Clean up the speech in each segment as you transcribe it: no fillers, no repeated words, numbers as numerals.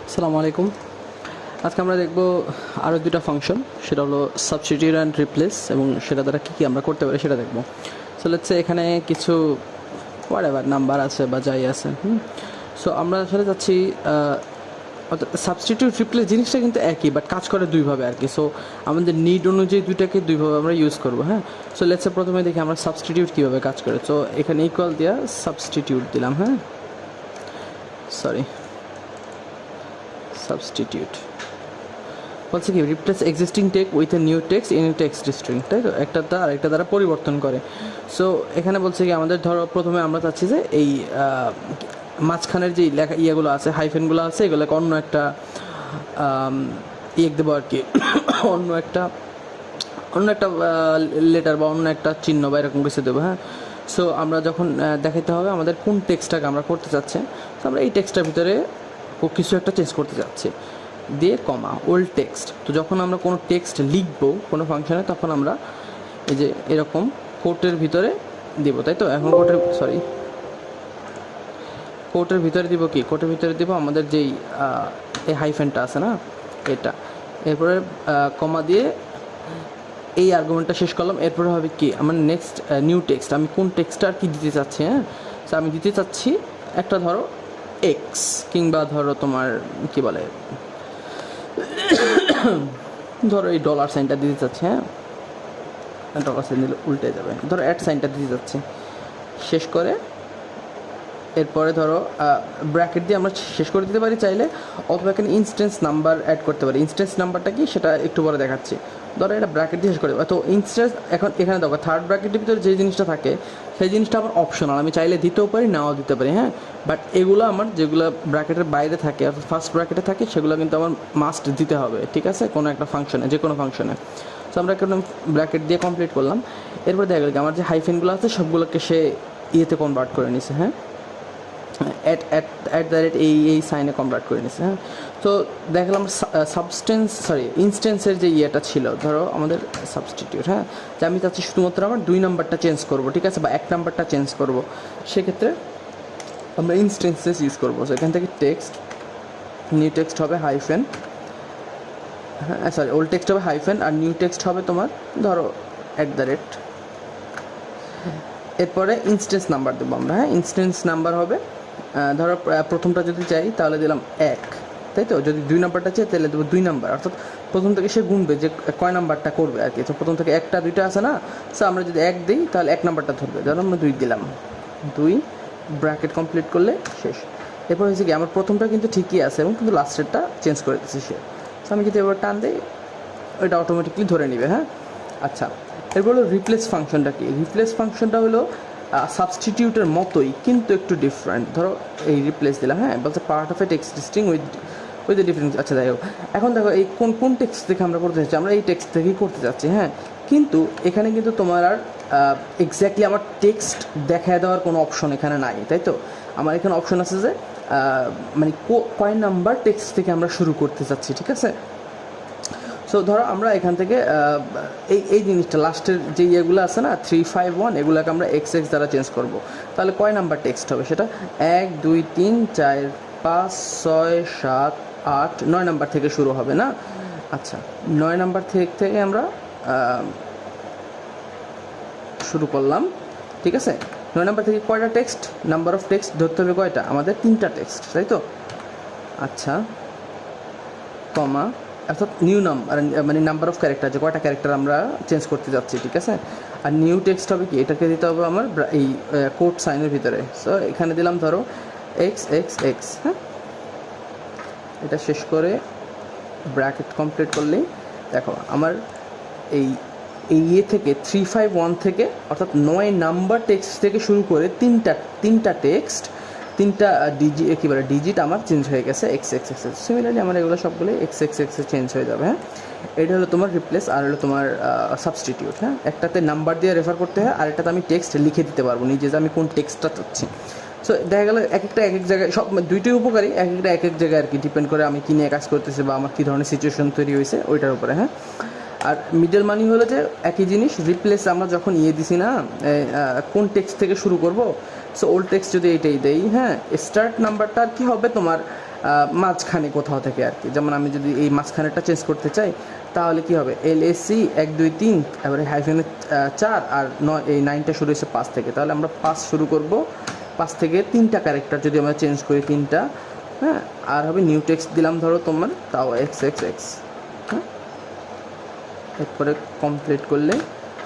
আসসালামু আলাইকুম। আজকে আমরা দেখব আরও দুটা ফাংশন, সেটা হলো সাবস্টিটিউট অ্যান্ড রিপ্লেস, এবং সেটা দ্বারা কী কী আমরা করতে পারি সেটা দেখব। সো লেটস সে এখানে কিছু হোয়াটএভার নাম্বার আছে বা যাই আছে। সো আমরা আসলে যাচ্ছি সাবস্টিটিউট রিপ্লেস জিনিসটা কিন্তু একই, বাট কাজ করে দুইভাবে আর কি। সো আমাদের নিড অনুযায়ী দুইটাকে দুইভাবে আমরা ইউজ করবো। হ্যাঁ, সো লেটস সে প্রথমে দেখি আমরা সাবস্টিটিউট কীভাবে কাজ করে। সো এখানে ইকুয়াল দিয়া সাবস্টিটিউট দিলাম। হ্যাঁ, সরি, সাবস্টিটিউট বলছে কি replace existing text with a new text in text string, তাই তো, একটা আরেকটা দ্বারা পরিবর্তন করে। সো এখানে বলছে কি আমাদের ধরো প্রথমে আমরা চাচ্ছি যে এই মাঝখানের যে লেখা ইয়েগুলো আছে, হাইফেনগুলো আছে, এগুলোকে অন্য একটা ইয়ে দেবো আর কি, অন্য একটা লেটার বা অন্য একটা চিহ্ন বা এরকম কিছু দেবো। হ্যাঁ, সো আমরা যখন দেখাতে হবে আমাদের কোন টেক্সটটাকে আমরা করতে চাচ্ছি, তো আমরা এই টেক্সটটার ভিতরে কিছু একটা চেঞ্জ করতে যাচ্ছি, দিয়ে কমা ওল্ড টেক্সট। তো যখন আমরা কোনো টেক্সট লিখবো কোনো ফাংশনে, তখন আমরা এই যে এরকম কোটের ভিতরে দিব, তাই তো। এখন কোটের ভিতরে দিব কি, কোটের ভিতরে দিব আমাদের যেই এই হাইফেনটা আছে না, এটা, এরপরে কমা দিয়ে এই আর্গুমেন্টটা শেষ করলাম। এরপরে হবে কি আমার নেক্সট নিউ টেক্সট, আমি কোন টেক্সটটা আর কি দিতে চাচ্ছি। হ্যাঁ, তো আমি দিতে চাচ্ছি একটা ধরো এক্স, কিংবা ধরো তোমার কি বলে, ধরো এই ডলার সাইনটা দিতে চাচ্ছি। হ্যাঁ, ডলার সাইন দিলে উল্টে যাবে, ধরো অ্যাট সাইনটা দিতে চাচ্ছি। শেষ করে এরপরে ধরো ব্র্যাকেট দিয়ে আমরা শেষ করে দিতে পারি চাইলে, অথবা এখানে ইনস্ট্যান্স নাম্বার অ্যাড করতে পারি। ইনস্ট্যান্স নাম্বারটা কি সেটা একটু পরে দেখাচ্ছি। ধরো এটা ব্র্যাকেট দিয়ে শেষ করে দেবো। তো ইনস্ট্যান্স এখন এখানে দেখো থার্ড ব্র্যাকেটের ভিতরে যে জিনিসটা থাকে সেই জিনিসটা আমার অপশনাল, আমি চাইলে দিতেও পারি, নাও দিতে পারি। হ্যাঁ, বাট এগুলো আমার যেগুলো ব্র্যাকেটের বাইরে থাকে অর্থাৎ ফার্স্ট ব্র্যাকেটে থাকে সেগুলো কিন্তু আমার মাস্ট দিতে হবে, ঠিক আছে, কোনো একটা ফাংশনে, যে কোনো ফাংশনে। সো আমরা একটা ব্র্যাকেট দিয়ে কমপ্লিট করলাম। এরপর দেখা গেল আমার যে হাইফেনগুলো আছে সবগুলোকে সে ইয়েতে কনভার্ট করে নিছে। হ্যাঁ, অ্যাট দ্য রেট এই সাইনে কনভার্ট করে নিছে। হ্যাঁ, তো দেখলাম ইনস্ট্যান্সের যে ইয়েটা ছিল, ধরো আমাদের সাবস্টিটিউট। হ্যাঁ, যে আমি চাচ্ছি শুধুমাত্র আমার 2 নাম্বারটা চেঞ্জ করবো, ঠিক আছে, বা 1 নাম্বারটা চেঞ্জ করবো, সেক্ষেত্রে আমরা ইনস্ট্যান্সেস ইউজ করবো। সো এখান থেকে টেক্সট, নিউ টেক্সট হবে হাইফেন, হ্যাঁ সরি ওল্ড টেক্সট হবে হাইফেন, আর নিউ টেক্সট হবে তোমার ধরো অ্যাট দ্য রেট। এরপরে ইনস্ট্যান্স নাম্বার দেবো আমরা। হ্যাঁ, ইনস্ট্যান্স নাম্বার হবে ধরো প্রথমটা যদি চাই তাহলে দিলাম 1, তাই তো। যদি 2 নাম্বারটা চাই তাহলে দেবো 2 নাম্বার, অর্থাৎ প্রথম থেকে সে গুনবে যে কয় নাম্বারটা করবে আর কি। তো প্রথম থেকে 1টা 2টা আছে না, সো আমরা যদি 1 দিই তাহলে 1 নাম্বারটা ধরবে, ধরো আমরা 2 দিলাম, 2 ব্র্যাকেট কমপ্লিট করলে শেষ। এরপর হয়েছে কি আমার প্রথমটা কিন্তু ঠিকই আছে এবং কিন্তু লাস্টেরটা চেঞ্জ করে দিচ্ছি সে। সো আমি যদি এবার টান দিই ওইটা অটোমেটিকলি ধরে নেবে। হ্যাঁ, আচ্ছা, এরপর হলো রিপ্লেস ফাংশনটা কি। রিপ্লেস ফাংশনটা হলো সাবস্টিটিউটের মতোই কিন্তু একটু ডিফারেন্ট। ধরো এই রিপ্লেস দিলাম, হ্যাঁ, বলছে part of A text string with a difference. আচ্ছা, যাই হোক, এখন দেখো এই কোন টেক্সট থেকে আমরা করতে চাচ্ছি, আমরা এই টেক্সট থেকেই করতে চাচ্ছি। হ্যাঁ, কিন্তু এখানে কিন্তু তোমার আর এক্স্যাক্টলি আমার টেক্সট দেখায় দেওয়ার কোনো অপশন এখানে নাই, তাই তো। আমার এখানে অপশন আছে যে মানে কয় নাম্বার টেক্সট থেকে আমরা শুরু করতে চাচ্ছি, ঠিক আছে। সো ধরো আমরা এখান থেকে এই জিনিসটা লাস্টের যে ইয়েগুলো আছে না 3, 5, 1, এগুলোকে আমরা এক্স দ্বারা চেঞ্জ করব। তাহলে কয় নাম্বার টেক্সট হবে সেটা 1, 2, 3, 4, 5, 6, 7, 8, 9 নাম্বার থেকে শুরু হবে না। আচ্ছা, 9 নাম্বার থেকে আমরা শুরু করলাম, ঠিক আছে। 9 নাম্বার থেকে কয়টা টেক্সট, নাম্বার অফ টেক্সট ধরতে হবে কয়টা, আমাদের 3টা টেক্সট, তাই তো। আচ্ছা, কমা, অর্থাৎ নিউ নাম্বার মানে নাম্বার অফ ক্যারেক্টার, যে কয়টা ক্যারেক্টার আমরা চেঞ্জ করতে যাচ্ছি, ঠিক আছে। আর নিউ টেক্সট হবে কি, এটাকে দিতে হবে আমার এই কোট সাইনের ভিতরে। সো এখানে দিলাম ধরো এক্স এক্স এক্স। হ্যাঁ, এটা শেষ করে ব্র্যাকেট কমপ্লিট করলেই দেখো আমার এই ইয়ে থেকে 3, 5, 1 থেকে, অর্থাৎ 9 নাম্বার টেক্সট থেকে শুরু করে তিনটা টেক্সট, 3টা ডিজিট আমার চেঞ্জ হয়ে গেছে এক্স এক্স এক্স। সিমিলারলি আমার এগুলো সবগুলো এক্স এক্স এক্সে চেঞ্জ হয়ে যাবে। হ্যাঁ, এটা হলো তোমার রিপ্লেস, আর হলো তোমার সাবস্টিটিউট। হ্যাঁ, একটাতে নাম্বার দিয়ে রেফার করতে হয়, আর একটাতে আমি টেক্সট লিখে দিতে পারবো নিজে যে আমি কোন টেক্সটটা চাচ্ছি। সো দেখা গেলো এক একটা এক জায়গায়, সব দুইটাই উপকারী, এক এক জায়গায় আর কি ডিপেন্ড করে আমি কী নিয়ে কাজ করতেছি বা আমার কী ধরনের সিচুয়েশন তৈরি হয়েছে ওইটার উপরে। হ্যাঁ, আর মিডল মানি হলো যে একই জিনিস, রিপ্লেস আমরা যখন দিছি না কোন টেক্সট থেকে শুরু করব। সো ওল্ড টেক্সট যদি এইটাই দেই, হ্যাঁ, স্টার্ট নাম্বারটা আর কি হবে তোমার মাঝখানে কোথাও থেকে আর কি। যেমন আমি যদি এই মাঝখানেটা চেঞ্জ করতে চাই তাহলে কি হবে, LAC 1 2 3, এবারে হাইফেনে 4 আর 9, এই 9টা শুরু হয়েছে 5 থেকে, তাহলে আমরা 5 শুরু করব। 5 থেকে 3টা ক্যারেক্টার যদি আমরা চেঞ্জ করি 3টা, হ্যাঁ, আর হবে নিউ টেক্সট দিলাম ধরো তোমার, তাও XXX, হ্যাঁ, এরপরে কমপ্লিট করলে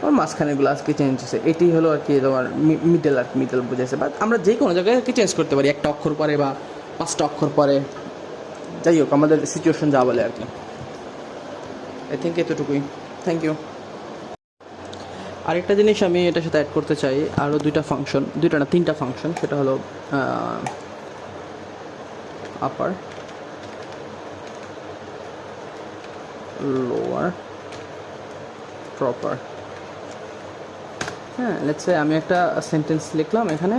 আমার মাঝখানেগুলো আজকে চেঞ্জ হয়েছে। এটি হলো আর কি তোমার মিডল, আর মিডল বুঝেছে। বাট আমরা যে কোনো জায়গায় আর কি চেঞ্জ করতে পারি, একটা অক্ষর পরে বা 5টা অক্ষর পরে, যাই হোক আমাদের সিচুয়েশন যা বলে আর কি। আই থিঙ্ক এতটুকুই। Thank you. আরেকটা জিনিস আমি এটার সাথে অ্যাড করতে চাই, আরও 2টা ফাংশন, 2টা না 3টা ফাংশন। সেটা হলো আপার, লোয়ার, প্রপার। হ্যাঁ, লেটস সে আমি একটা সেন্টেন্স লিখলাম এখানে,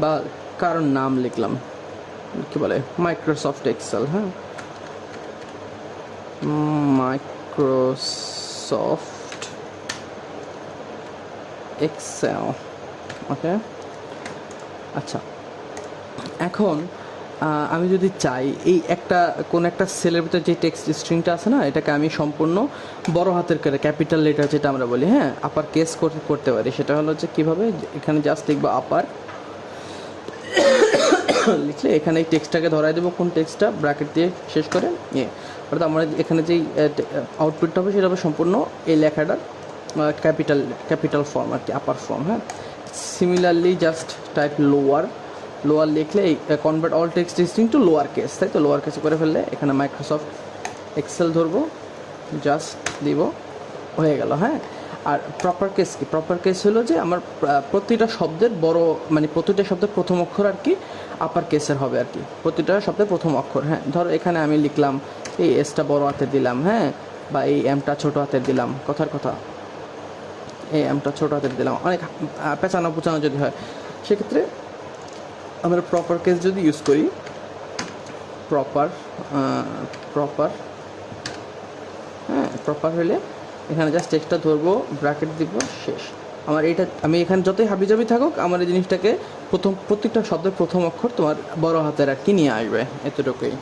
বা কারোর নাম লিখলাম, কি বলে, মাইক্রোসফট এক্সেল। হ্যাঁ, মাইক্রোসফট এক্সেল, ওকে। আচ্ছা, এখন আমি যদি চাই এই কোন একটা সেলের ভিতরে যে টেক্সট স্ট্রিংটা আছে না, এটাকে আমি সম্পূর্ণ বড় হাতের করে ক্যাপিটাল লেটার যেটা আমরা বলি, হ্যাঁ, আপার কেস করতে পারি। সেটা হলো যে কীভাবে, এখানে জাস্ট লিখবো আপার, লিখলে এখানে এই টেক্সটটাকে ধরাই দেবো, কোন টেক্সটটা, ব্র্যাকেট দিয়ে শেষ করে অর্থাৎ আমরা এখানে যেই আউটপুটটা হবে সেটা হবে সম্পূর্ণ এই লেখাটার ক্যাপিটাল ফর্ম আর কি, আপার ফর্ম। হ্যাঁ, সিমিলারলি জাস্ট টাইপ লোয়ার লিখলে এই convert all text string to lower case, তাই তো লোয়ার কেসে করে ফেললে এখানে মাইক্রোসফট এক্সেল ধরবো, জাস্ট দিব, হয়ে গেল। হ্যাঁ, আর প্রপার কেস কি, প্রপার কেস হলো যে আমার প্রতিটা শব্দের বড়, মানে প্রতিটা শব্দের প্রথম অক্ষর আর কি আপার কেসের হবে আর কি, প্রতিটা শব্দের প্রথম অক্ষর। হ্যাঁ, ধরো এখানে আমি লিখলাম এই এসটা বড় হাতের দিলাম, হ্যাঁ, বা এই এমটা ছোট হাতের দিলাম, কথার কথা এই এমটা ছোট হাতের দিলাম, অনেক পেঁচানো পুচানো যদি হয়, সেক্ষেত্রে আমরা প্রপার কেস যদি ইউজ করি, প্রপার হ্যাঁ, প্রপার হলে এখানে জাস্ট টেক্সটটা ধরবো, ব্র্যাকেট দিব, শেষ। আমার এইটা, আমি এখানে যতই হাবিজাবি থাকুক আমার এই জিনিসটাকে প্রত্যেকটা শব্দের প্রথম অক্ষর তোমার বড় হাতের আর কি নিয়ে আসবে, এতটুকুই।